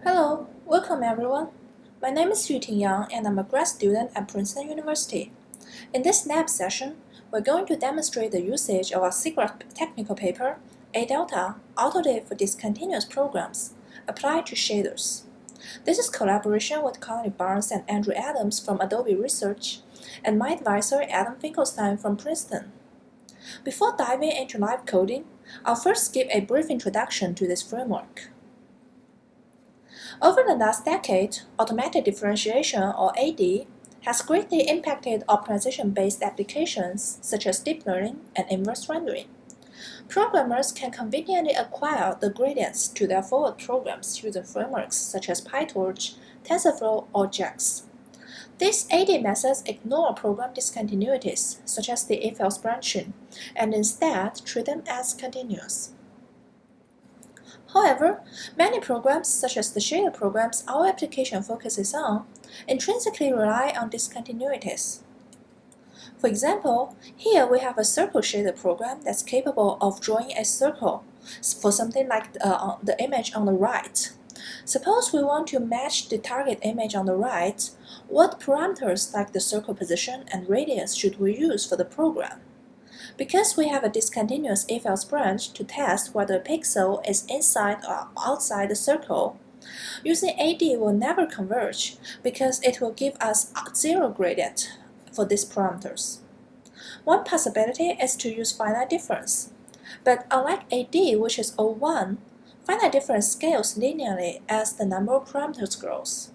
Hello, welcome everyone. My name is Yuting Yang and I'm a grad student at Princeton University. In this lab session, we're going to demonstrate the usage of our SIGGRAPH technical paper, A-Delta, Autodiff for Discontinuous Programs, applied to shaders. This is collaboration with Connelly Barnes and Andrew Adams from Adobe Research, and my advisor Adam Finkelstein from Princeton. Before diving into live coding, I'll first give a brief introduction to this framework. Over the last decade, automatic differentiation, or AD, has greatly impacted optimization-based applications such as deep learning and inverse rendering. Programmers can conveniently acquire the gradients to their forward programs using frameworks such as PyTorch, TensorFlow, or JAX. These AD methods ignore program discontinuities, such as the if-else branching, and instead treat them as continuous. However, many programs, such as the shader programs our application focuses on, intrinsically rely on discontinuities. For example, here we have a circle shader program that's capable of drawing a circle for something like the image on the right. Suppose we want to match the target image on the right, what parameters like the circle position and radius should we use for the program? Because we have a discontinuous if-else branch to test whether a pixel is inside or outside the circle, using AD will never converge because it will give us zero gradient for these parameters. One possibility is to use finite difference, but unlike AD, which is O1, finite difference scales linearly as the number of parameters grows.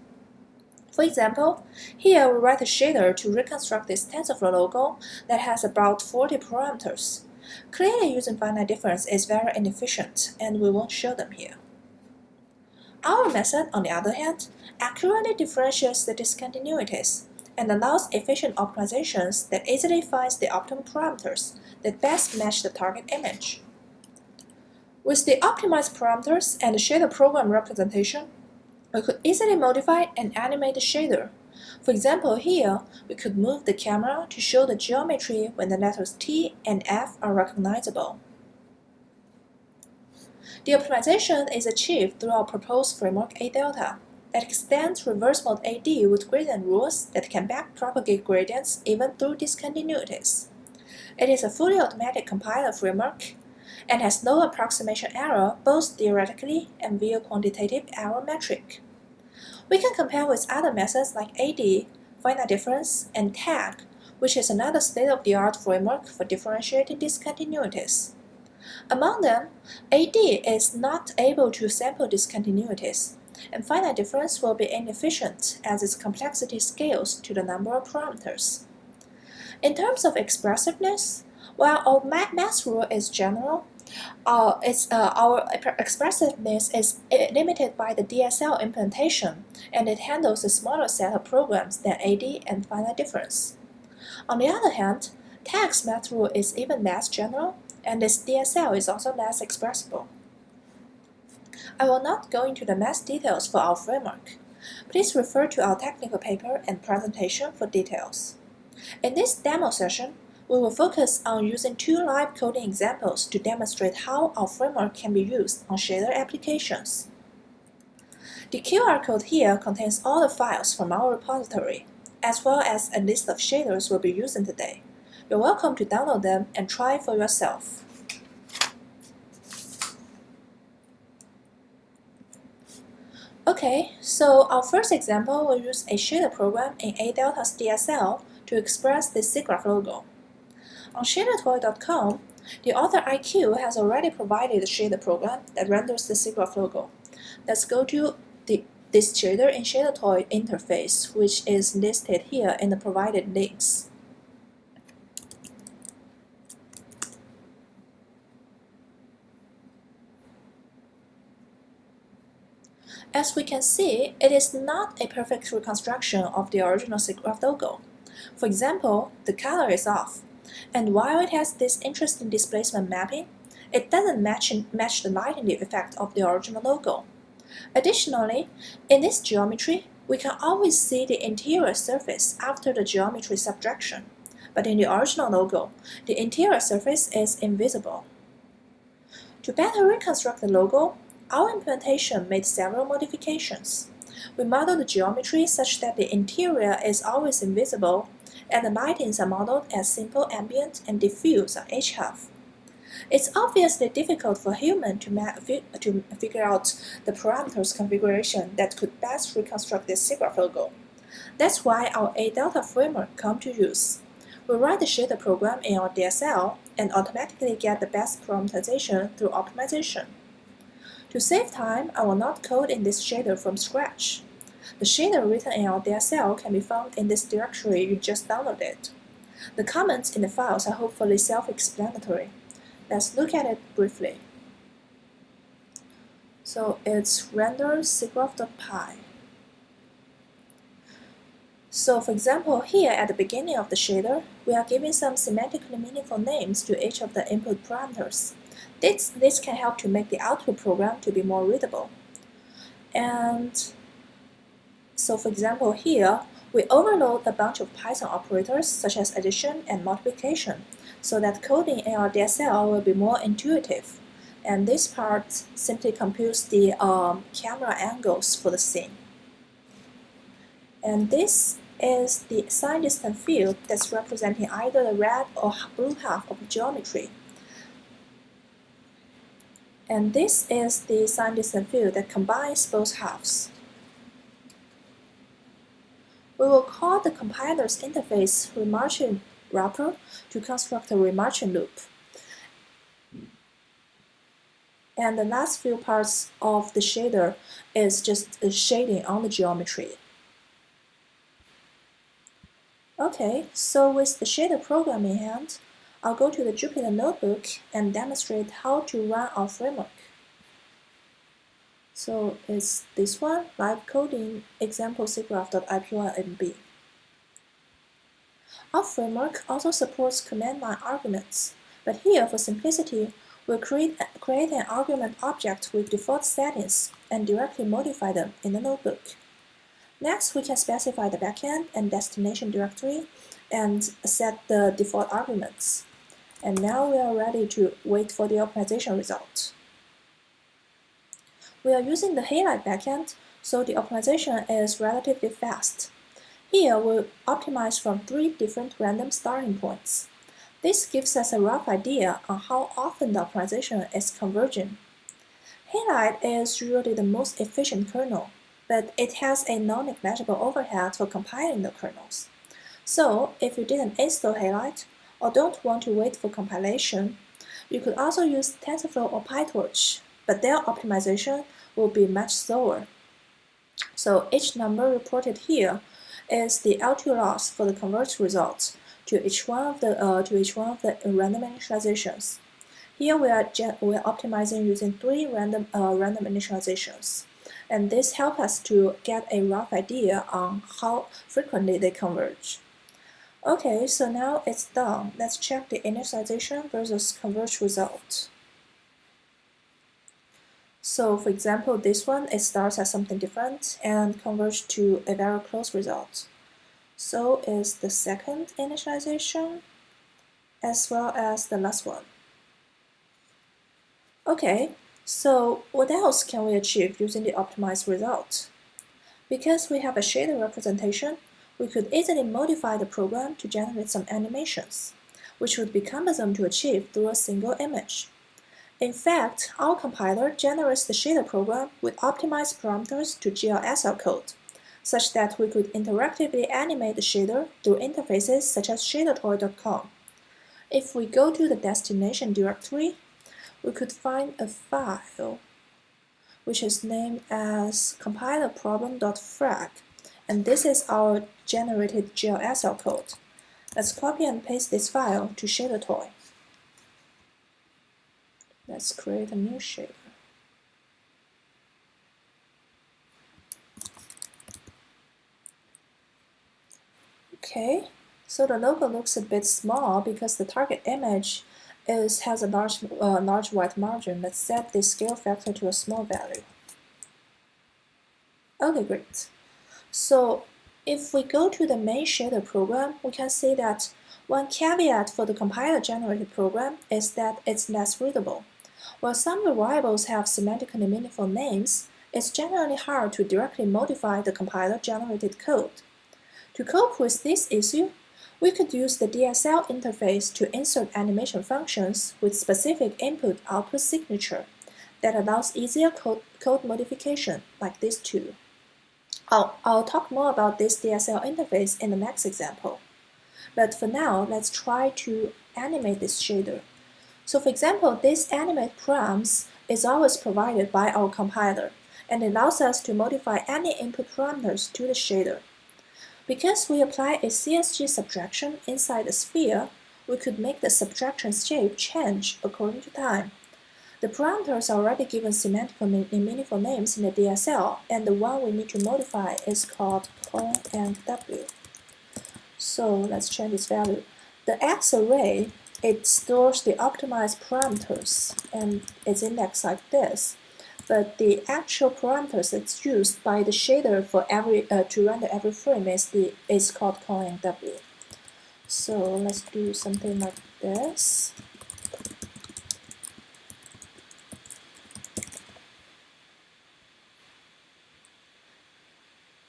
For example, here we write a shader to reconstruct this TensorFlow logo that has about 40 parameters. Clearly, using finite difference is very inefficient, and we won't show them here. Our method, on the other hand, accurately differentiates the discontinuities and allows efficient optimizations that easily finds the optimal parameters that best match the target image. With the optimized parameters and the shader program representation, we could easily modify and animate the shader. For example, here, we could move the camera to show the geometry when the letters T and F are recognizable. The optimization is achieved through our proposed framework A-Delta that extends reverse mode AD with gradient rules that can backpropagate gradients even through discontinuities. It is a fully automatic compiler framework and has low approximation error both theoretically and via quantitative error metric. We can compare with other methods like AD, finite difference, and tag, which is another state-of-the-art framework for differentiating discontinuities. Among them, AD is not able to sample discontinuities, and finite difference will be inefficient as its complexity scales to the number of parameters. In terms of expressiveness, while our math rule is general, our expressiveness is limited by the DSL implementation, and it handles a smaller set of programs than AD and finite difference. On the other hand, tag's math rule is even less general, and its DSL is also less expressible. I will not go into the math details for our framework. Please refer to our technical paper and presentation for details. In this demo session, we will focus on using two live coding examples to demonstrate how our framework can be used on shader applications. The QR code here contains all the files from our repository, as well as a list of shaders we'll be using today. You're welcome to download them and try for yourself. Okay, so our first example will use a shader program in A-Delta's DSL to express the SIGGRAPH logo. On shadertoy.com, the author IQ has already provided a shader program that renders the SIGGRAPH logo. Let's go to this shader in ShaderToy interface, which is listed here in the provided links. As we can see, it is not a perfect reconstruction of the original SIGGRAPH logo. For example, the color is off. And while it has this interesting displacement mapping, it doesn't match the lighting effect of the original logo. Additionally, in this geometry, we can always see the interior surface after the geometry subtraction, but in the original logo, the interior surface is invisible. To better reconstruct the logo, Our implementation made several modifications. We modeled the geometry such that the interior is always invisible, and the lightings are modeled as simple ambient and diffuse on each half. It's obviously difficult for humans to figure out the parameters configuration that could best reconstruct this SIGGRAPH logo. That's why our A-delta framework comes to use. We write the shader program in our DSL and automatically get the best parameterization through optimization. To save time, I will not code in this shader from scratch. The shader written in our DSL can be found in this directory you just downloaded. The comments in the files are hopefully self-explanatory. Let's look at it briefly. So it's render SIGGRAPH.py. So for example, here at the beginning of the shader, we are giving some semantically meaningful names to each of the input parameters. This can help to make the output program to be more readable. And so for example, here, we overload a bunch of Python operators such as addition and multiplication, so that coding in our DSL will be more intuitive. And this part simply computes the camera angles for the scene. And this is the sign distance field that's representing either the red or blue half of the geometry. And this is the sign distance field that combines both halves. We will call the compiler's interface remarching wrapper to construct a remarching loop. And the last few parts of the shader is just a shading on the geometry. Okay, so with the shader program in hand, I'll go to the Jupyter notebook and demonstrate how to run our framework. So it's this one, live coding example SIGGRAPH.ip1mb. Our framework also supports command line arguments, but here for simplicity, we'll create an argument object with default settings and directly modify them in the notebook. Next, we can specify the backend and destination directory and set the default arguments. And now we are ready to wait for the optimization result. We are using the Halide backend, so the optimization is relatively fast. Here, we'll optimize from 3 different random starting points. This gives us a rough idea on how often the optimization is converging. Halide is usually the most efficient kernel, but it has a non-negligible overhead for compiling the kernels. So, if you didn't install Halide, or don't want to wait for compilation, you could also use TensorFlow or PyTorch, but their optimization will be much slower. So each number reported here is the L2 loss for the converged results to each one of the random initializations. Here we are optimizing using 3 random initializations, and this helps us to get a rough idea on how frequently they converge. Okay, so now it's done. Let's check the initialization versus converged result. So for example, this one, it starts as something different and converges to a very close result. So is the second initialization as well as the last one. Okay, so what else can we achieve using the optimized result? Because we have a shader representation, we could easily modify the program to generate some animations, which would be cumbersome to achieve through a single image. In fact, our compiler generates the shader program with optimized parameters to GLSL code, such that we could interactively animate the shader through interfaces such as shadertoy.com. If we go to the destination directory, we could find a file which is named as compilerproblem.frag, and this is our generated GLSL code. Let's copy and paste this file to shadertoy. Let's create a new shader. Okay, so the logo looks a bit small because the target image has a large white margin. Let's set the scale factor to a small value. Okay, great. So if we go to the main shader program, we can see that one caveat for the compiler-generated program is that it's less readable. While some variables have semantically meaningful names, it's generally hard to directly modify the compiler-generated code. To cope with this issue, we could use the DSL interface to insert animation functions with specific input-output signature that allows easier code modification, like this too. I'll talk more about this DSL interface in the next example. But for now, let's try to animate this shader. So for example, this animate params is always provided by our compiler and allows us to modify any input parameters to the shader. Because we apply a CSG subtraction inside the sphere, we could make the subtraction shape change according to time. The parameters are already given semantically meaningful names in the DSL, and the one we need to modify is called Con and W. So let's change its value. The X array, it stores the optimized parameters, and it's indexed like this. But the actual parameters that's used by the shader for to render every frame is called Con and W. So let's do something like this.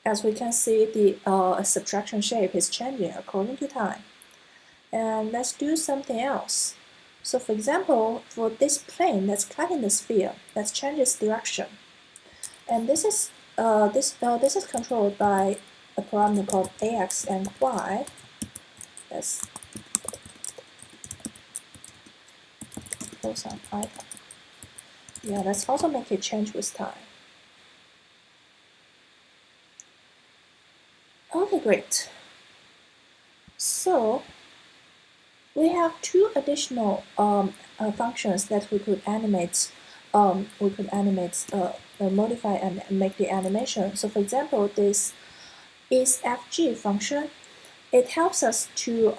As we can see, the subtraction shape is changing according to time. And let's do something else. So for example, for this plane that's cutting the sphere, let's change its direction. And this is controlled by a parameter called AX and Y. Let's close on icon. Yeah, let's also make it change with time. Okay, great. So we have two additional functions that we could animate. Modify and make the animation. So for example, this isFG function, it helps us to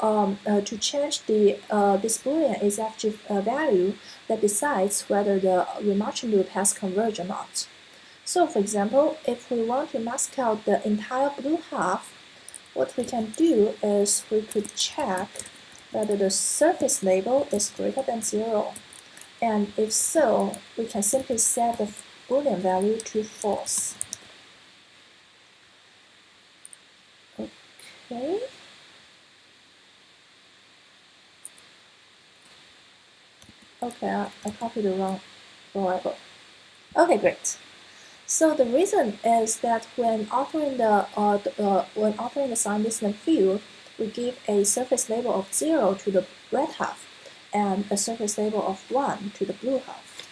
change the this Boolean isFG value that decides whether the remarching loop has converged or not. So for example, if we want to mask out the entire blue half, what we can do is we could check whether the surface label is greater than 0. And if so, we can simply set the Boolean value to false. Okay. Okay, I copied the wrong variable. Okay, great. So the reason is that when authoring the sign distance field, we give a surface label of 0 to the red half and a surface label of 1 to the blue half.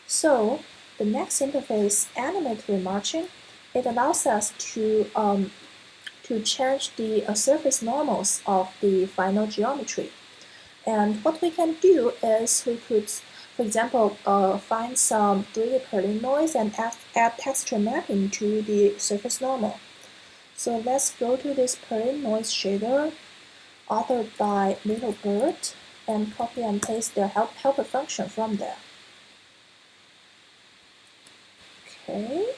So the next interface, animate remarching, it allows us to change the surface normals of the final geometry. And what we can do is we could, for example, find some 3D Perlin noise and add texture mapping to the surface normal. So let's go to this Perlin noise shader authored by Little Bird and copy and paste the helper function from there. Okay.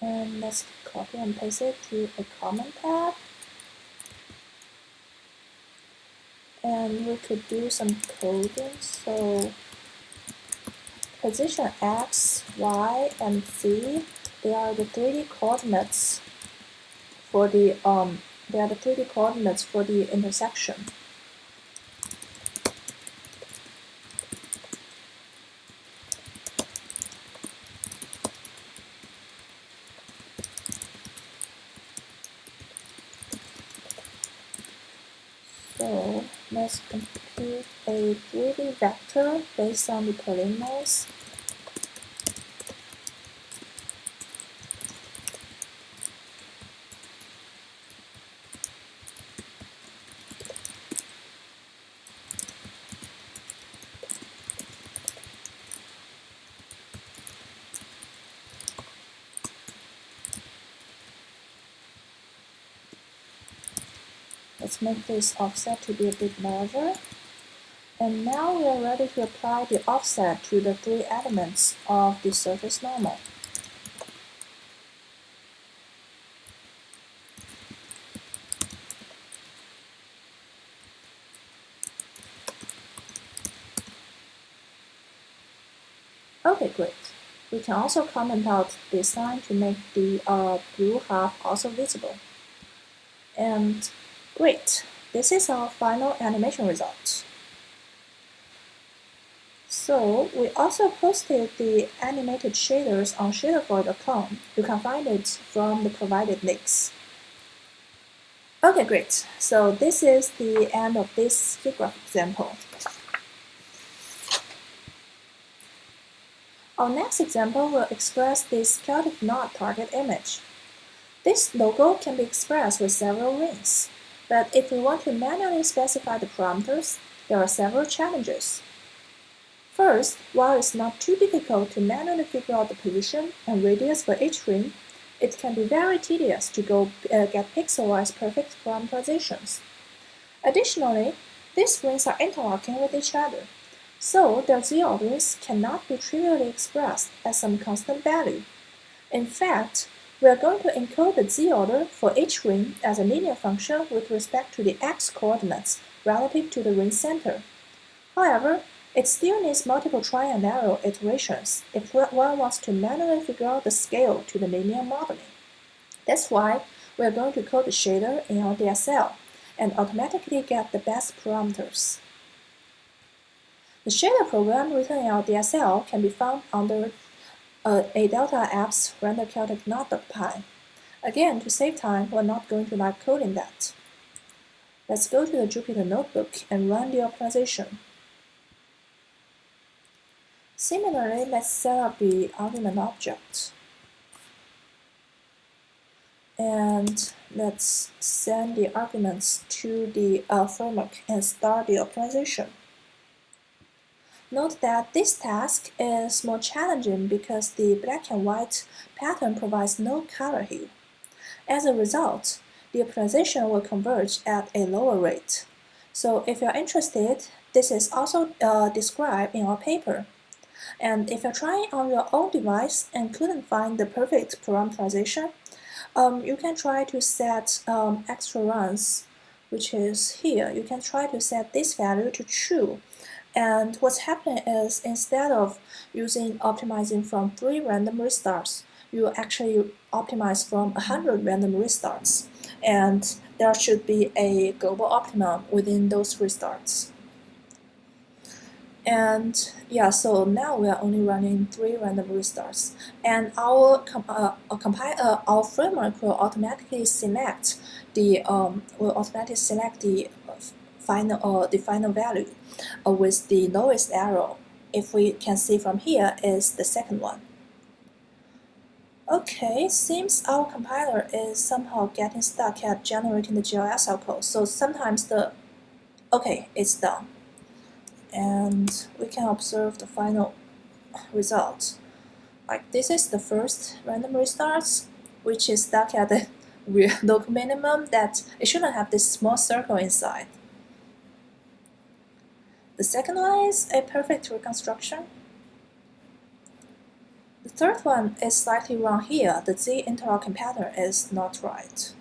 And let's copy and paste it to a comment tab. And we could do some coding. So position X, Y, and Z, they are the 3D coordinates for the intersection. So let's compute a 3D vector based on the Perlin noise. Let's make this offset to be a bit larger. And now we are ready to apply the offset to the 3 elements of the surface normal. Okay, great. We can also comment out the sign to make the blue half also visible. And great, this is our final animation result. So we also posted the animated shaders on shaderboard.com. You can find it from the provided links. Okay, great. So this is the end of this SIGGRAPH example. Our next example will express this Celtic knot target image. This logo can be expressed with several rings, but if we want to manually specify the parameters, there are several challenges. First, while it's not too difficult to manually figure out the position and radius for each ring, it can be very tedious to get pixel-wise perfect parameterizations. Additionally, these rings are interlocking with each other, so their z-orders cannot be trivially expressed as some constant value. In fact, we are going to encode the z-order for each ring as a linear function with respect to the x-coordinates relative to the ring center. However, it still needs multiple try and error iterations if one wants to manually figure out the scale to the linear modeling. That's why we are going to code the shader in our DSL and automatically get the best parameters. The shader program written in our DSL can be found under a Delta apps render Celtic knot.py. Again, to save time, we're not going to live coding that. Let's go to the Jupyter Notebook and run the optimization. Similarly, let's set up the argument object. And let's send the arguments to the framework and start the optimization. Note that this task is more challenging because the black and white pattern provides no color hue. As a result, the optimization will converge at a lower rate. So if you're interested, this is also described in our paper. And if you're trying on your own device and couldn't find the perfect parameterization, you can try to set extra runs, which is here. You can try to set this value to true. And what's happening is instead of optimizing from 3 random restarts, you actually optimize from 100 random restarts. And there should be a global optimum within those restarts. And yeah, so now we are only running 3 random restarts, and our framework will automatically select the final value with the lowest error. If we can see from here, is the second one. Okay, seems our compiler is somehow getting stuck at generating the GLSL code. So sometimes it's done. And we can observe the final result. Like this is the first random restarts, which is stuck at the local minimum that it shouldn't have this small circle inside. The second one is a perfect reconstruction. The third one is slightly wrong here. The Z interlocking pattern is not right.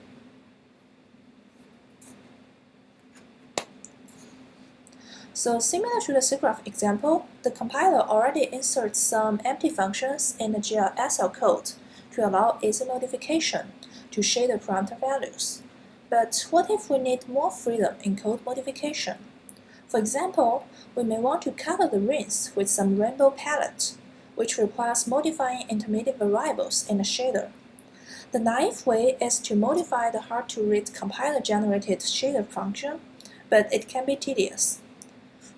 So similar to the SIGGRAPH example, the compiler already inserts some empty functions in the GLSL code to allow easy modification to shade the parameter values. But what if we need more freedom in code modification? For example, we may want to color the rings with some rainbow palette, which requires modifying intermediate variables in the shader. The naive way is to modify the hard-to-read compiler-generated shader function, but it can be tedious.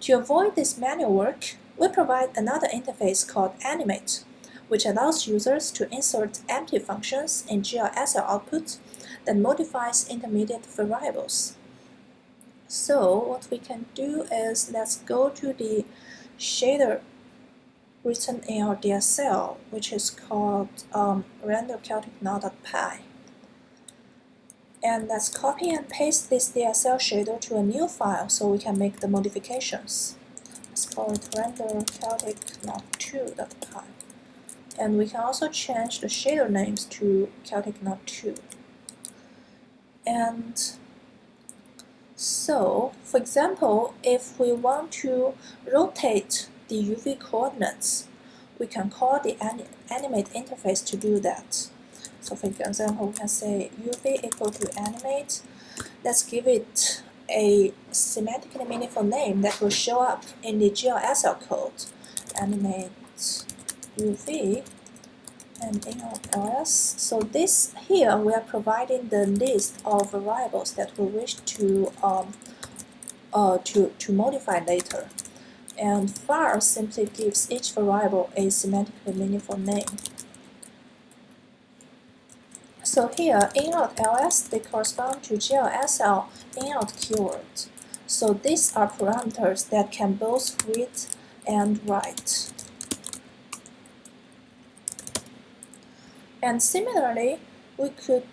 To avoid this manual work, we provide another interface called Animate, which allows users to insert empty functions in GLSL output that modifies intermediate variables. So what we can do is let's go to the shader written in our DSL, which is called render-celtic-knot.py. And let's copy and paste this DSL shader to a new file so we can make the modifications. Let's call it render-celtic-knot2.py. And we can also change the shader names to Celtic-knot2. And so, for example, if we want to rotate the UV coordinates, we can call the animate interface to do that. So for example, we can say UV equal to animate. Let's give it a semantically meaningful name that will show up in the GLSL code. Animate UV and ls. So this here we are providing the list of variables that we wish to modify later. And var simply gives each variable a semantically meaningful name. So here, in.ls, they correspond to GLSL in-out keyword. So these are parameters that can both read and write. And similarly, we could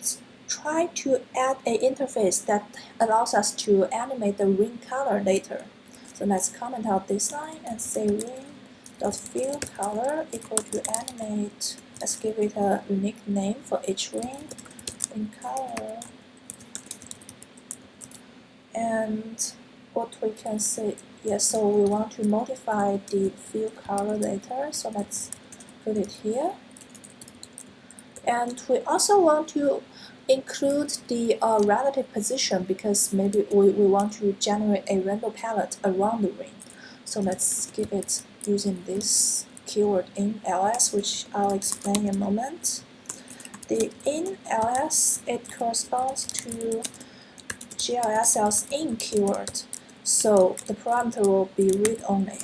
try to add an interface that allows us to animate the ring color later. So let's comment out this line and say ring.fillColor equal to animate. Let's give it a unique name for each ring color. And what we can say, so we want to modify the fill color later. So let's put it here. And we also want to include the relative position because maybe we want to generate a rainbow palette around the ring. So let's give it using this keyword in ls, which I'll explain in a moment. The in ls, it corresponds to GLSL's in keyword. So the parameter will be read only.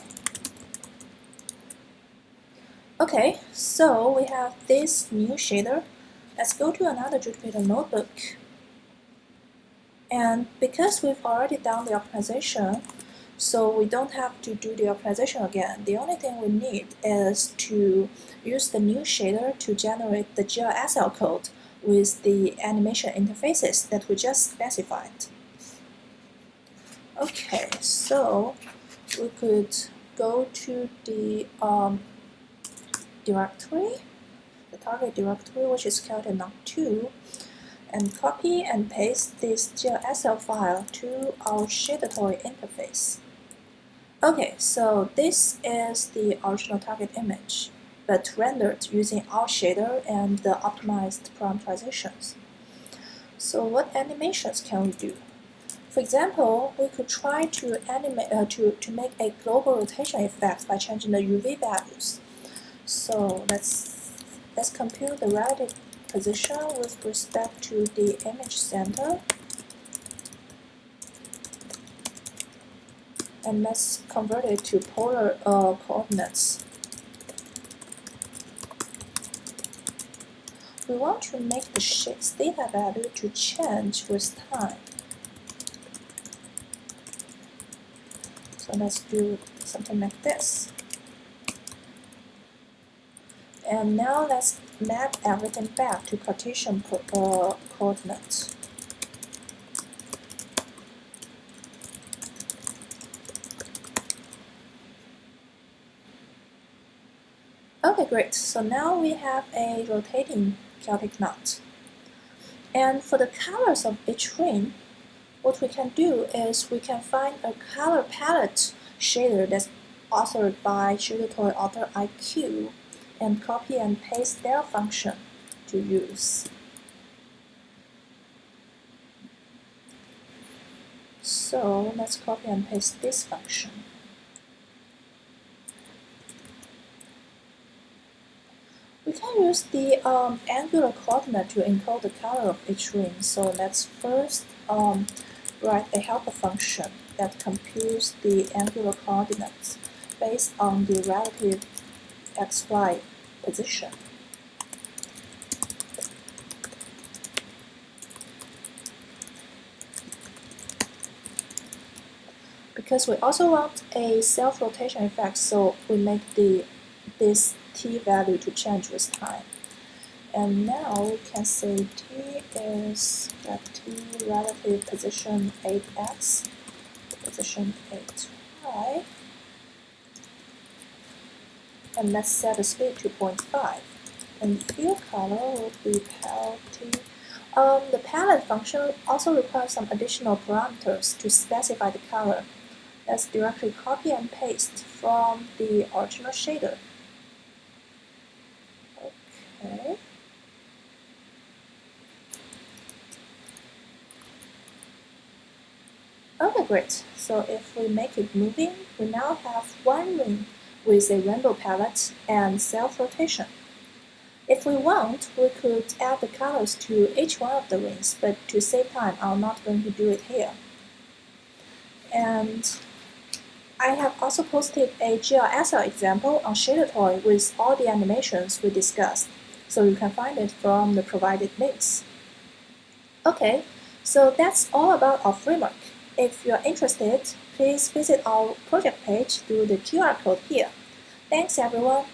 Okay, so we have this new shader. Let's go to another Jupyter notebook. And because we've already done the optimization, so we don't have to do the optimization again. The only thing we need is to use the new shader to generate the GLSL code with the animation interfaces that we just specified. Okay, so we could go to the directory, the target directory, which is called node2, and copy and paste this GLSL file to our shader interface. Okay, so this is the original target image, but rendered using our shader and the optimized parameterizations. So what animations can we do? For example, we could try to animate to make a global rotation effect by changing the UV values. So let's compute the relative position with respect to the image center. And let's convert it to polar coordinates. We want to make the theta value to change with time. So let's do something like this. And now let's map everything back to Cartesian coordinates. Okay, great. So now we have a rotating chaotic knot. And for the colors of each ring, what we can do is we can find a color palette shader that's authored by shader toy author IQ and copy and paste their function to use. So let's copy and paste this function. We can use the angular coordinate to encode the color of each ring. So let's first write a helper function that computes the angular coordinates based on the relative xy position. Because we also want a self-rotation effect, so we make this t value to change with time. And now we can say t is t relative position 8x, position 8y. And let's set the speed to 0.5. And fill color will be pal t. The palette function also requires some additional parameters to specify the color. Let's directly copy and paste from the original shader. Okay. Okay, great. So if we make it moving, we now have one ring with a rainbow palette and self-rotation. If we want, we could add the colors to each one of the rings, but to save time, I'm not going to do it here. And I have also posted a GLSL example on ShaderToy with all the animations we discussed, so you can find it from the provided links. Okay, so that's all about our framework. If you're interested, please visit our project page through the QR code here. Thanks everyone!